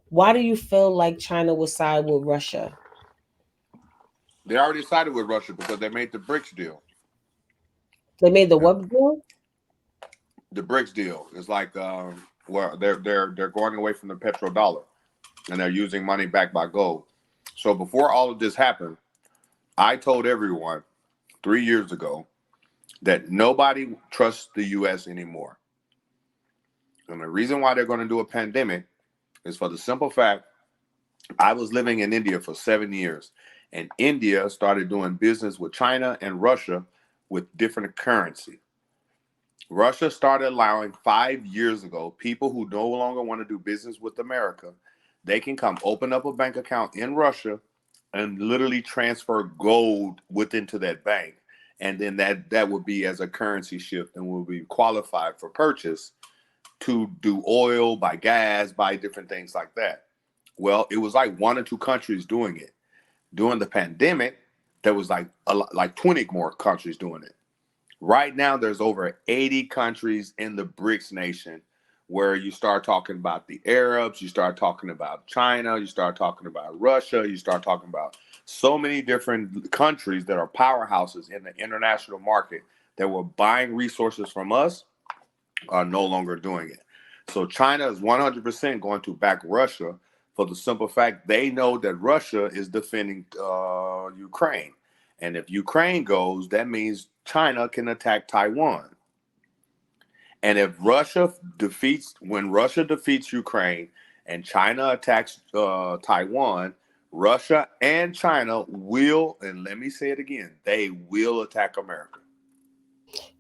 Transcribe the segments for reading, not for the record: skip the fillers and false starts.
Why do you feel like China will side with Russia? They already sided with Russia because they made the BRICS deal. They made the And what deal? the BRICS deal is like well, they're going away from the petrodollar and they're using money backed by gold. So before all of this happened, I told everyone 3 years ago that nobody trusts the U.S. anymore. And the reason why they're going to do a pandemic is for the simple fact I was living in India for 7 years, and India started doing business with China and Russia with different currency. Russia started allowing 5 years ago people who no longer want to do business with America, they can come open up a bank account in Russia and literally transfer gold within to that bank. And then that would be as a currency shift and will be qualified for purchase to do oil, buy gas, buy different things like that. Well, it was like one or two countries doing it. During the pandemic, there was like 20 more countries doing it. Right now, there's over 80 countries in the BRICS nation where you start talking about the Arabs, you start talking about China, you start talking about Russia, you start talking about so many different countries that are powerhouses in the international market that were buying resources from us are no longer doing it. So China is 100% going to back Russia for the simple fact they know that Russia is defending Ukraine. And if Ukraine goes, that means China can attack Taiwan. And if when Russia defeats Ukraine and China attacks Taiwan, Russia and China will, and let me say it again, they will attack America.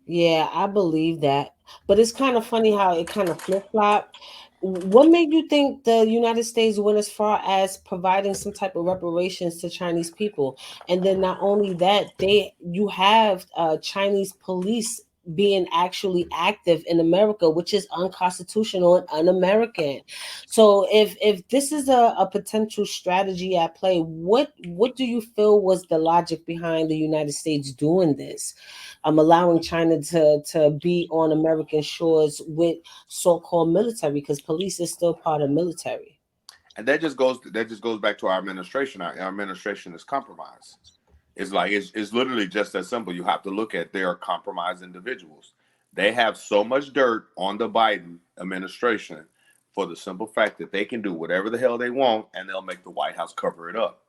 Yeah, I believe that. But it's kind of funny how it kind of flip flop. What made you think the United States went as far as providing some type of reparations to Chinese people? And then not only that, you have Chinese police being actually active in America, which is unconstitutional and un-American. So if this is a potential strategy at play, what do you feel was the logic behind the United States doing this? Allowing China to be on American shores with so-called military, because police is still part of military. And that just goes back to our administration. Our administration is compromised. It's literally just that simple. You have to look at they are compromised individuals. They have so much dirt on the Biden administration for the simple fact that they can do whatever the hell they want and they'll make the White House cover it up.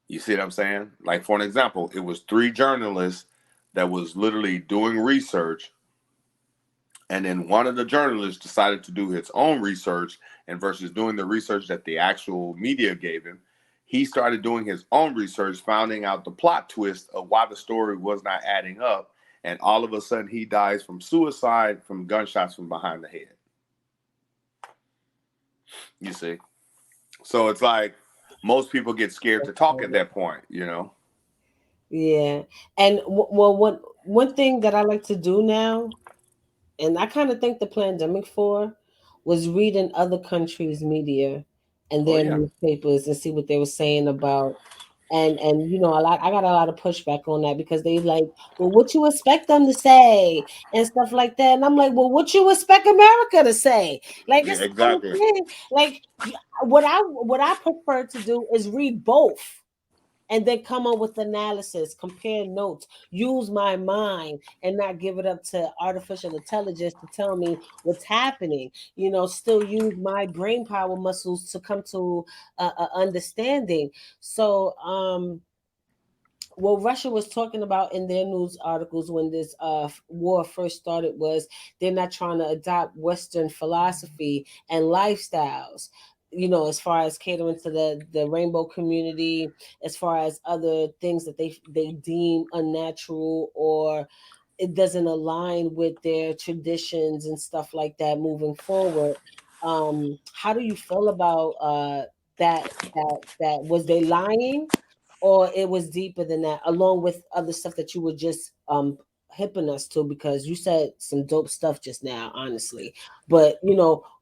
You see what I'm saying? Like for an example, it was three journalists that was literally doing research, and then one of the journalists decided to do his own research, and versus doing the research that the actual media gave him, he started doing his own research, finding out the plot twist of why the story was not adding up. And all of a sudden, he dies from suicide from gunshots from behind the head. You see? So it's like most people get scared to talk at that point. Yeah, and well, one thing that I like to do now, and I kind of think the pandemic for, was reading other countries' media and Oh, their yeah. newspapers and see what they were saying about. And I got a lot of pushback on that because they like, well, what you expect them to say and stuff like that. And I'm like, well, what you expect America to say? Like Yeah, it's the same exactly. thing. Like what I prefer to do is read both and then come up with analysis, compare notes, use my mind, and not give it up to artificial intelligence to tell me what's happening. Still use my brain power muscles to come to a understanding. So, what Russia was talking about in their news articles when this war first started was they're not trying to adopt Western philosophy and lifestyles. As far as catering to the rainbow community, as far as other things that they deem unnatural or it doesn't align with their traditions and stuff like that moving forward. How do you feel about that was they lying, or it was deeper than that, along with other stuff that you were just hipping us to, because you said some dope stuff just now, honestly. But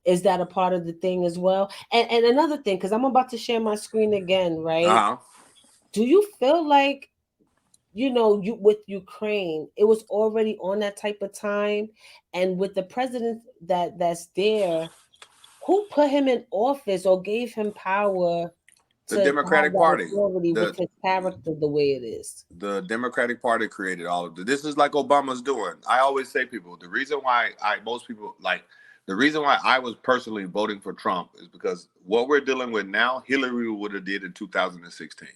is that a part of the thing as well? And another thing, because I'm about to share my screen again, right? Uh huh. Do you feel like you with Ukraine, it was already on that type of time, and with the president that's there, Who put him in office or gave him power The to have Democratic that Party. authority with The his character the way it is? the Democratic Party created all of this. This is like Obama's doing. I always say people, the reason why most people like the reason why I was personally voting for Trump is because what we're dealing with now, Hillary would have did in 2016.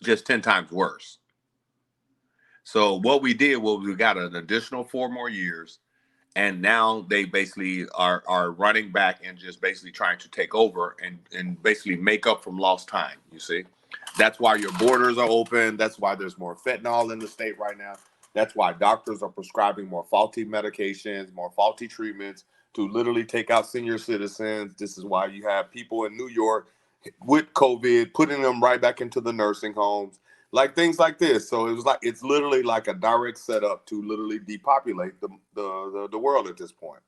Just 10 times worse. So what we did was we got an additional 4 more years, and now they basically are running back and just basically trying to take over and basically make up from lost time. You see, that's why your borders are open. That's why there's more fentanyl in the state right now. That's why doctors are prescribing more faulty medications, more faulty treatments to literally take out senior citizens. This is why you have people in New York with COVID putting them right back into the nursing homes, like things like this. So it was like it's literally like a direct setup to literally depopulate the world at this point.